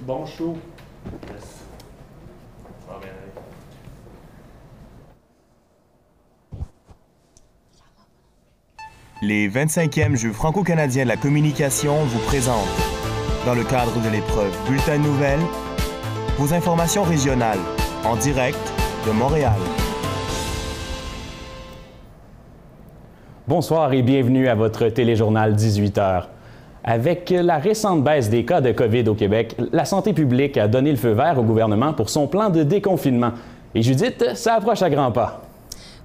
Bon show. Yes. Ça va bien aller. Les 25e Jeux franco-canadiens de la communication vous présentent, dans le cadre de l'épreuve Bulletin de nouvelles, vos informations régionales, en direct de Montréal. Bonsoir et bienvenue à votre téléjournal 18h. Avec la récente baisse des cas de COVID au Québec, la santé publique a donné le feu vert au gouvernement pour son plan de déconfinement. Et Judith, ça approche à grands pas.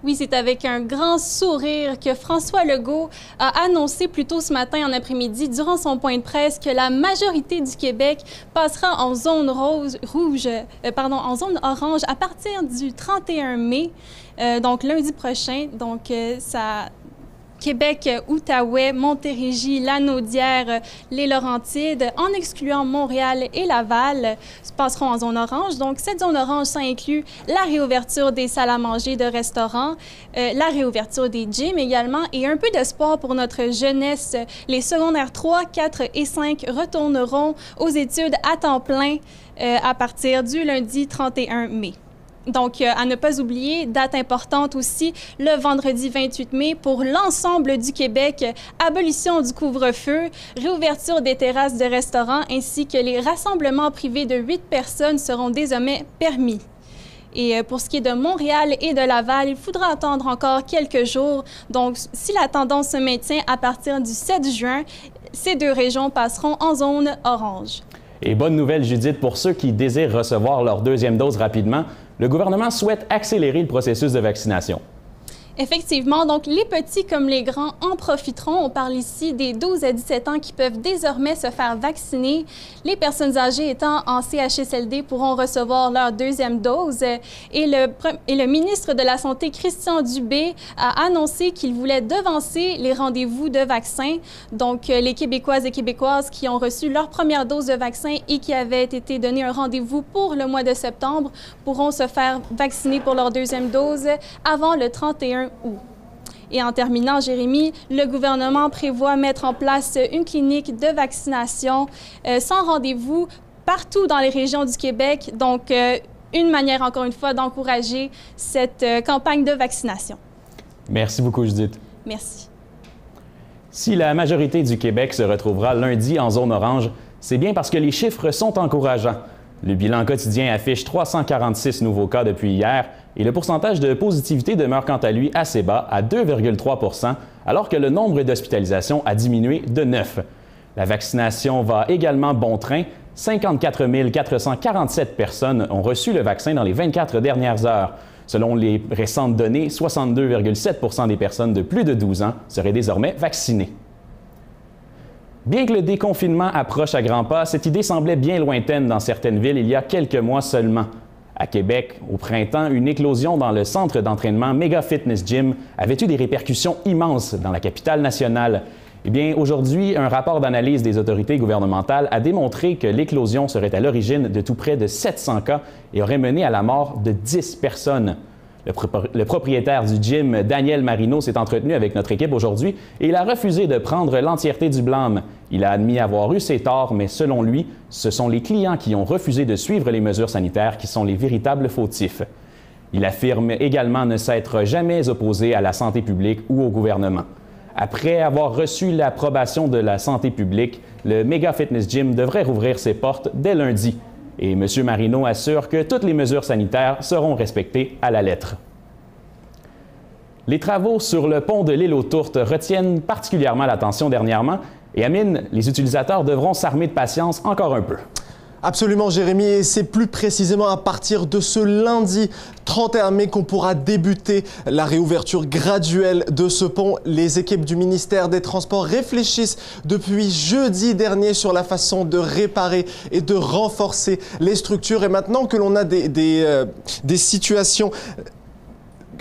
Oui, c'est avec un grand sourire que François Legault a annoncé plus tôt ce matin en après-midi, durant son point de presse, que la majorité du Québec passera en zone en zone orange à partir du 31 mai, donc lundi prochain. Donc, Québec, Outaouais, Montérégie, Lanaudière, les Laurentides, en excluant Montréal et Laval, passeront en zone orange. Donc, cette zone orange, ça inclut la réouverture des salles à manger, de restaurants, la réouverture des gyms également et un peu d'espoir pour notre jeunesse. Les secondaires 3, 4 et 5 retourneront aux études à temps plein à partir du lundi 31 mai. Donc, à ne pas oublier, date importante aussi, le vendredi 28 mai pour l'ensemble du Québec, abolition du couvre-feu, réouverture des terrasses de restaurants ainsi que les rassemblements privés de 8 personnes seront désormais permis. Et pour ce qui est de Montréal et de Laval, il faudra attendre encore quelques jours. Donc, si la tendance se maintient à partir du 7 juin, ces deux régions passeront en zone orange. Et bonne nouvelle, Judith, pour ceux qui désirent recevoir leur deuxième dose rapidement, le gouvernement souhaite accélérer le processus de vaccination. Effectivement, donc les petits comme les grands en profiteront. On parle ici des 12 à 17 ans qui peuvent désormais se faire vacciner. Les personnes âgées étant en CHSLD pourront recevoir leur deuxième dose. Et le ministre de la Santé, Christian Dubé, a annoncé qu'il voulait devancer les rendez-vous de vaccins. Donc, les Québécoises et Québécoises qui ont reçu leur première dose de vaccin et qui avaient été donné un rendez-vous pour le mois de septembre pourront se faire vacciner pour leur deuxième dose avant le 31 août. Et en terminant, Jérémy, le gouvernement prévoit mettre en place une clinique de vaccination sans rendez-vous partout dans les régions du Québec. Donc, une manière, encore une fois, d'encourager cette campagne de vaccination. Merci beaucoup, Judith. Merci. Si la majorité du Québec se retrouvera lundi en zone orange, c'est bien parce que les chiffres sont encourageants. Le bilan quotidien affiche 346 nouveaux cas depuis hier et le pourcentage de positivité demeure quant à lui assez bas, à 2,3 %, alors que le nombre d'hospitalisations a diminué de 9. La vaccination va également bon train. 54 447 personnes ont reçu le vaccin dans les 24 dernières heures. Selon les récentes données, 62,7 % des personnes de plus de 12 ans seraient désormais vaccinées. Bien que le déconfinement approche à grands pas, cette idée semblait bien lointaine dans certaines villes il y a quelques mois seulement. À Québec, au printemps, une éclosion dans le centre d'entraînement Mega Fitness Gym avait eu des répercussions immenses dans la capitale nationale. Eh bien, aujourd'hui, un rapport d'analyse des autorités gouvernementales a démontré que l'éclosion serait à l'origine de tout près de 700 cas et aurait mené à la mort de 10 personnes. Le propriétaire du gym, Daniel Marino, s'est entretenu avec notre équipe aujourd'hui et il a refusé de prendre l'entièreté du blâme. Il a admis avoir eu ses torts, mais selon lui, ce sont les clients qui ont refusé de suivre les mesures sanitaires qui sont les véritables fautifs. Il affirme également ne s'être jamais opposé à la santé publique ou au gouvernement. Après avoir reçu l'approbation de la santé publique, le Mega Fitness Gym devrait rouvrir ses portes dès lundi. Et M. Marino assure que toutes les mesures sanitaires seront respectées à la lettre. Les travaux sur le pont de l'île aux Tourtes retiennent particulièrement l'attention dernièrement. Et Amine, les utilisateurs devront s'armer de patience encore un peu. Absolument, Jérémy, et c'est plus précisément à partir de ce lundi 31 mai qu'on pourra débuter la réouverture graduelle de ce pont. Les équipes du ministère des Transports réfléchissent depuis jeudi dernier sur la façon de réparer et de renforcer les structures. Et maintenant que l'on a des situations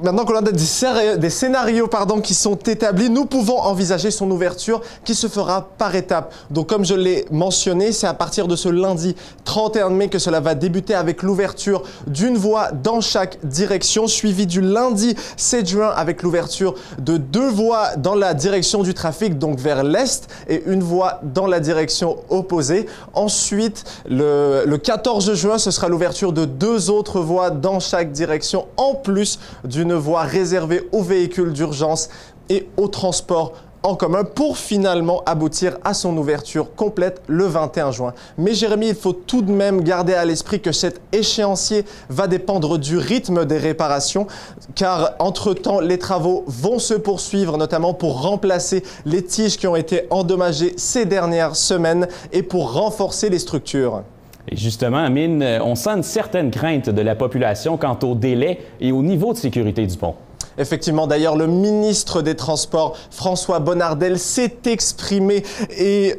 Maintenant qu'on a des scénarios qui sont établis, nous pouvons envisager son ouverture qui se fera par étapes. Donc comme je l'ai mentionné, c'est à partir de ce lundi 31 mai que cela va débuter avec l'ouverture d'une voie dans chaque direction, suivi du lundi 7 juin avec l'ouverture de 2 voies dans la direction du trafic, donc vers l'est, et une voie dans la direction opposée. Ensuite, le 14 juin, ce sera l'ouverture de 2 autres voies dans chaque direction, en plus d'une voie réservée aux véhicules d'urgence et au transport en commun pour finalement aboutir à son ouverture complète le 21 juin. Mais Jérémy, il faut tout de même garder à l'esprit que cet échéancier va dépendre du rythme des réparations, car entre-temps, les travaux vont se poursuivre, notamment pour remplacer les tiges qui ont été endommagées ces dernières semaines et pour renforcer les structures. Et justement, Amine, on sent une certaine crainte de la population quant au délai et au niveau de sécurité du pont. Effectivement, d'ailleurs, le ministre des Transports, François Bonnardel, s'est exprimé et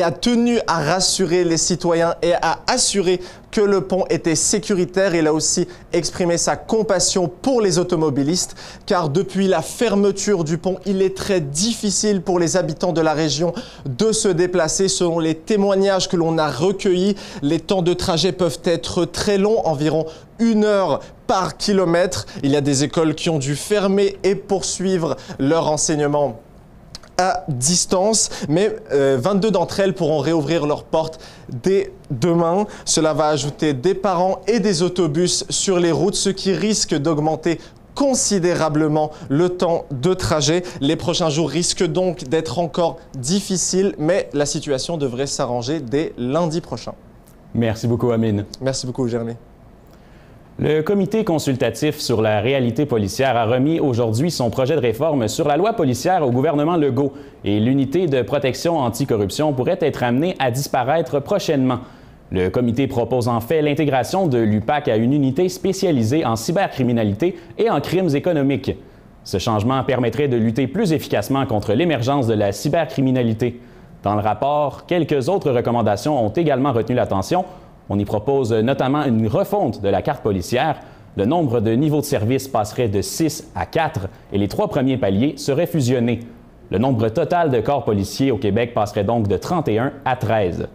a tenu à rassurer les citoyens et à assurer que le pont était sécuritaire. Il a aussi exprimé sa compassion pour les automobilistes, car depuis la fermeture du pont, il est très difficile pour les habitants de la région de se déplacer. Selon les témoignages que l'on a recueillis, les temps de trajet peuvent être très longs, environ 1 heure par kilomètre. Il y a des écoles qui ont dû fermer et poursuivre leur enseignement à distance, mais 22 d'entre elles pourront réouvrir leurs portes dès demain. Cela va ajouter des parents et des autobus sur les routes, ce qui risque d'augmenter considérablement le temps de trajet. Les prochains jours risquent donc d'être encore difficiles, mais la situation devrait s'arranger dès lundi prochain. Merci beaucoup, Amine. Merci beaucoup, Jérémy. Le comité consultatif sur la réalité policière a remis aujourd'hui son projet de réforme sur la loi policière au gouvernement Legault et l'unité de protection anticorruption pourrait être amenée à disparaître prochainement. Le comité propose en fait l'intégration de l'UPAC à une unité spécialisée en cybercriminalité et en crimes économiques. Ce changement permettrait de lutter plus efficacement contre l'émergence de la cybercriminalité. Dans le rapport, quelques autres recommandations ont également retenu l'attention. On y propose notamment une refonte de la carte policière. Le nombre de niveaux de service passerait de 6 à 4 et les 3 premiers paliers seraient fusionnés. Le nombre total de corps policiers au Québec passerait donc de 31 à 13.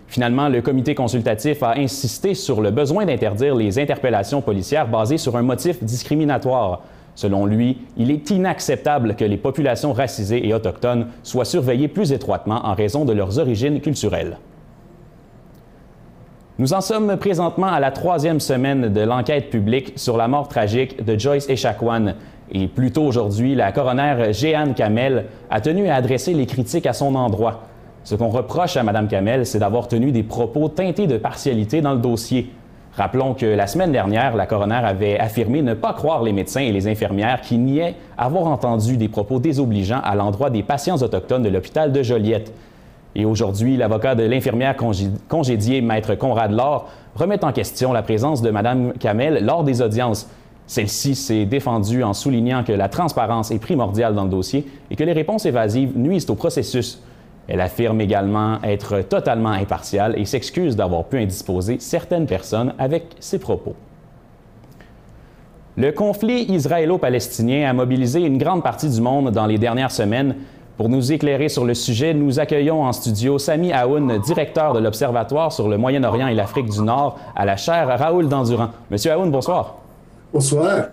Finalement, le comité consultatif a insisté sur le besoin d'interdire les interpellations policières basées sur un motif discriminatoire. Selon lui, il est inacceptable que les populations racisées et autochtones soient surveillées plus étroitement en raison de leurs origines culturelles. Nous en sommes présentement à la 3e semaine de l'enquête publique sur la mort tragique de Joyce Echaquan. Et plus tôt aujourd'hui, la coroner Jeanne Kamel a tenu à adresser les critiques à son endroit. Ce qu'on reproche à Mme Kamel, c'est d'avoir tenu des propos teintés de partialité dans le dossier. Rappelons que la semaine dernière, la coroner avait affirmé ne pas croire les médecins et les infirmières qui niaient avoir entendu des propos désobligeants à l'endroit des patients autochtones de l'hôpital de Joliette. Et aujourd'hui, l'avocat de l'infirmière congédiée, Maître Conrad Laure, remet en question la présence de Mme Kamel lors des audiences. Celle-ci s'est défendue en soulignant que la transparence est primordiale dans le dossier et que les réponses évasives nuisent au processus. Elle affirme également être totalement impartiale et s'excuse d'avoir pu indisposer certaines personnes avec ses propos. Le conflit israélo-palestinien a mobilisé une grande partie du monde dans les dernières semaines. Pour nous éclairer sur le sujet, nous accueillons en studio Sami Aoun, directeur de l'Observatoire sur le Moyen-Orient et l'Afrique du Nord à la chaire Raoul Dandurand. Monsieur Aoun, bonsoir. Bonsoir.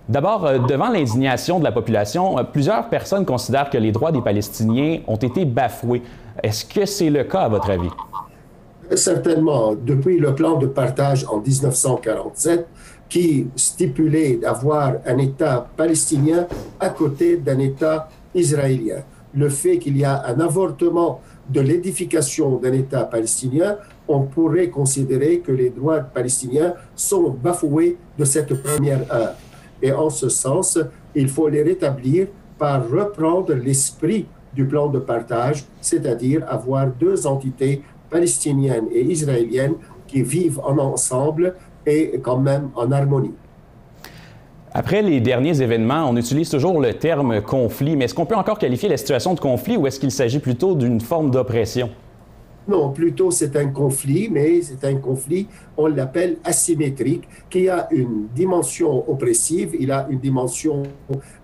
D'abord, devant l'indignation de la population, plusieurs personnes considèrent que les droits des Palestiniens ont été bafoués. Est-ce que c'est le cas à votre avis? Certainement. Depuis le plan de partage en 1947, qui stipulait d'avoir un État palestinien à côté d'un État israélien. Le fait qu'il y a un avortement de l'édification d'un État palestinien, on pourrait considérer que les droits palestiniens sont bafoués de cette première heure. Et en ce sens, il faut les rétablir par reprendre l'esprit du plan de partage, c'est-à-dire avoir 2 entités palestiniennes et israéliennes qui vivent ensemble et quand même en harmonie. Après les derniers événements, on utilise toujours le terme « conflit », mais est-ce qu'on peut encore qualifier la situation de conflit ou est-ce qu'il s'agit plutôt d'une forme d'oppression? Non, plutôt c'est un conflit, mais c'est un conflit, on l'appelle asymétrique, qui a une dimension oppressive, il a une dimension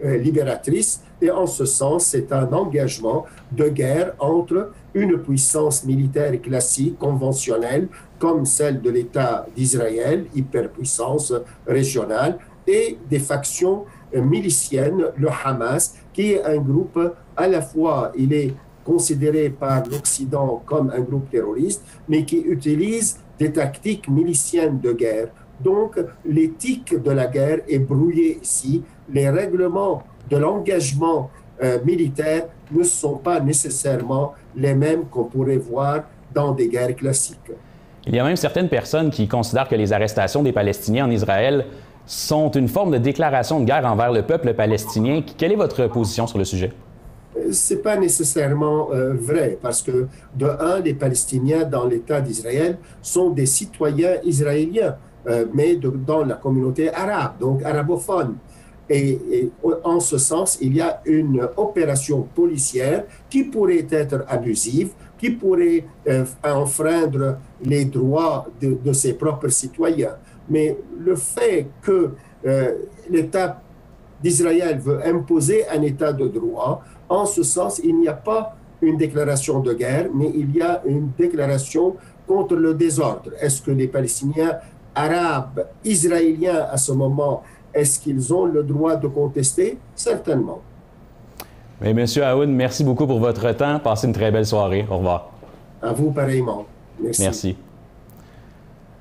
libératrice, et en ce sens, c'est un engagement de guerre entre une puissance militaire classique, conventionnelle, comme celle de l'État d'Israël, hyperpuissance régionale, et des factions miliciennes, le Hamas, qui est un groupe, à la fois, il est considéré par l'Occident comme un groupe terroriste, mais qui utilise des tactiques miliciennes de guerre. Donc, l'éthique de la guerre est brouillée ici. Les règlements de l'engagement militaire ne sont pas nécessairement les mêmes qu'on pourrait voir dans des guerres classiques. Il y a même certaines personnes qui considèrent que les arrestations des Palestiniens en Israël sont une forme de déclaration de guerre envers le peuple palestinien. Quelle est votre position sur le sujet? Ce n'est pas nécessairement vrai, parce que, de un, les Palestiniens dans l'État d'Israël sont des citoyens israéliens, mais dans la communauté arabe, donc arabophone. Et en ce sens, il y a une opération policière qui pourrait être abusive, qui pourrait enfreindre les droits de ses propres citoyens. Mais le fait que l'État d'Israël veut imposer un État de droit, en ce sens, il n'y a pas une déclaration de guerre, mais il y a une déclaration contre le désordre. Est-ce que les Palestiniens arabes, israéliens à ce moment, est-ce qu'ils ont le droit de contester? Certainement. Mais Monsieur Aoun, merci beaucoup pour votre temps. Passez une très belle soirée. Au revoir. À vous pareillement. Merci. Merci.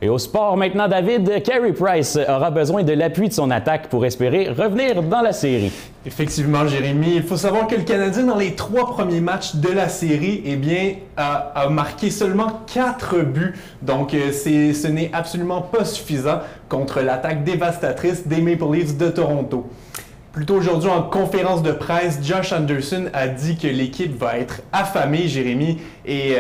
Et au sport maintenant, David, Carey Price aura besoin de l'appui de son attaque pour espérer revenir dans la série. Effectivement, Jérémy, il faut savoir que le Canadien, dans les 3 premiers matchs de la série, eh bien, a marqué seulement 4 buts. Donc, ce n'est absolument pas suffisant contre l'attaque dévastatrice des Maple Leafs de Toronto. Plus tôt aujourd'hui, en conférence de presse, Josh Anderson a dit que l'équipe va être affamée, Jérémy, et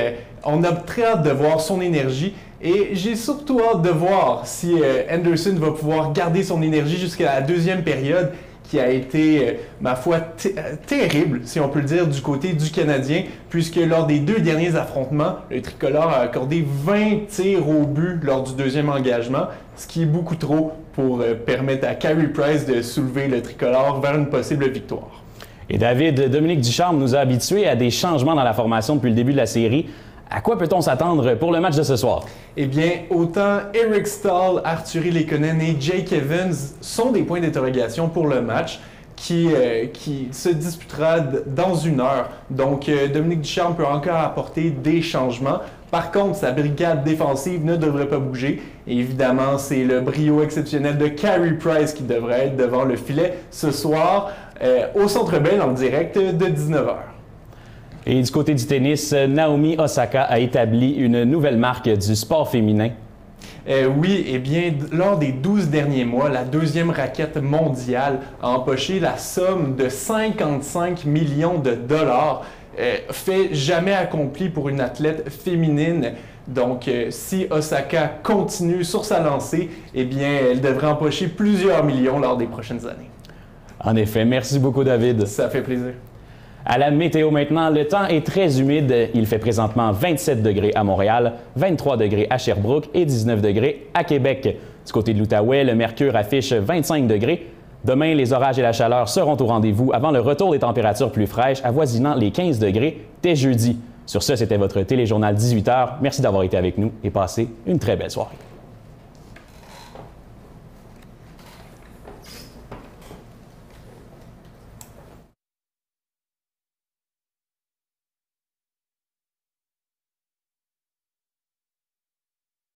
on a très hâte de voir son énergie. Et j'ai surtout hâte de voir si Anderson va pouvoir garder son énergie jusqu'à la deuxième période, qui a été, ma foi, terrible, si on peut le dire, du côté du Canadien, puisque lors des 2 derniers affrontements, le tricolore a accordé 20 tirs au but lors du deuxième engagement, ce qui est beaucoup trop pour permettre à Carey Price de soulever le tricolore vers une possible victoire. Et David, Dominique Ducharme nous a habitués à des changements dans la formation depuis le début de la série. À quoi peut-on s'attendre pour le match de ce soir? Eh bien, autant Eric Staal, Artturi Lekonen et Jake Evans sont des points d'interrogation pour le match qui se disputera dans 1 heure. Donc, Dominique Ducharme peut encore apporter des changements. Par contre, sa brigade défensive ne devrait pas bouger. Et évidemment, c'est le brio exceptionnel de Carey Price qui devrait être devant le filet ce soir au Centre Bell en direct de 19h. Et du côté du tennis, Naomi Osaka a établi une nouvelle marque du sport féminin. Oui, eh bien, lors des 12 derniers mois, la 2e raquette mondiale a empoché la somme de 55 millions de dollars, fait jamais accompli pour une athlète féminine. Donc, si Osaka continue sur sa lancée, eh bien, elle devrait empocher plusieurs millions lors des prochaines années. En effet, merci beaucoup, David. Ça fait plaisir. À la météo maintenant, le temps est très humide. Il fait présentement 27 degrés à Montréal, 23 degrés à Sherbrooke et 19 degrés à Québec. Du côté de l'Outaouais, le mercure affiche 25 degrés. Demain, les orages et la chaleur seront au rendez-vous avant le retour des températures plus fraîches avoisinant les 15 degrés dès jeudi. Sur ce, c'était votre téléjournal 18h. Merci d'avoir été avec nous et passez une très belle soirée.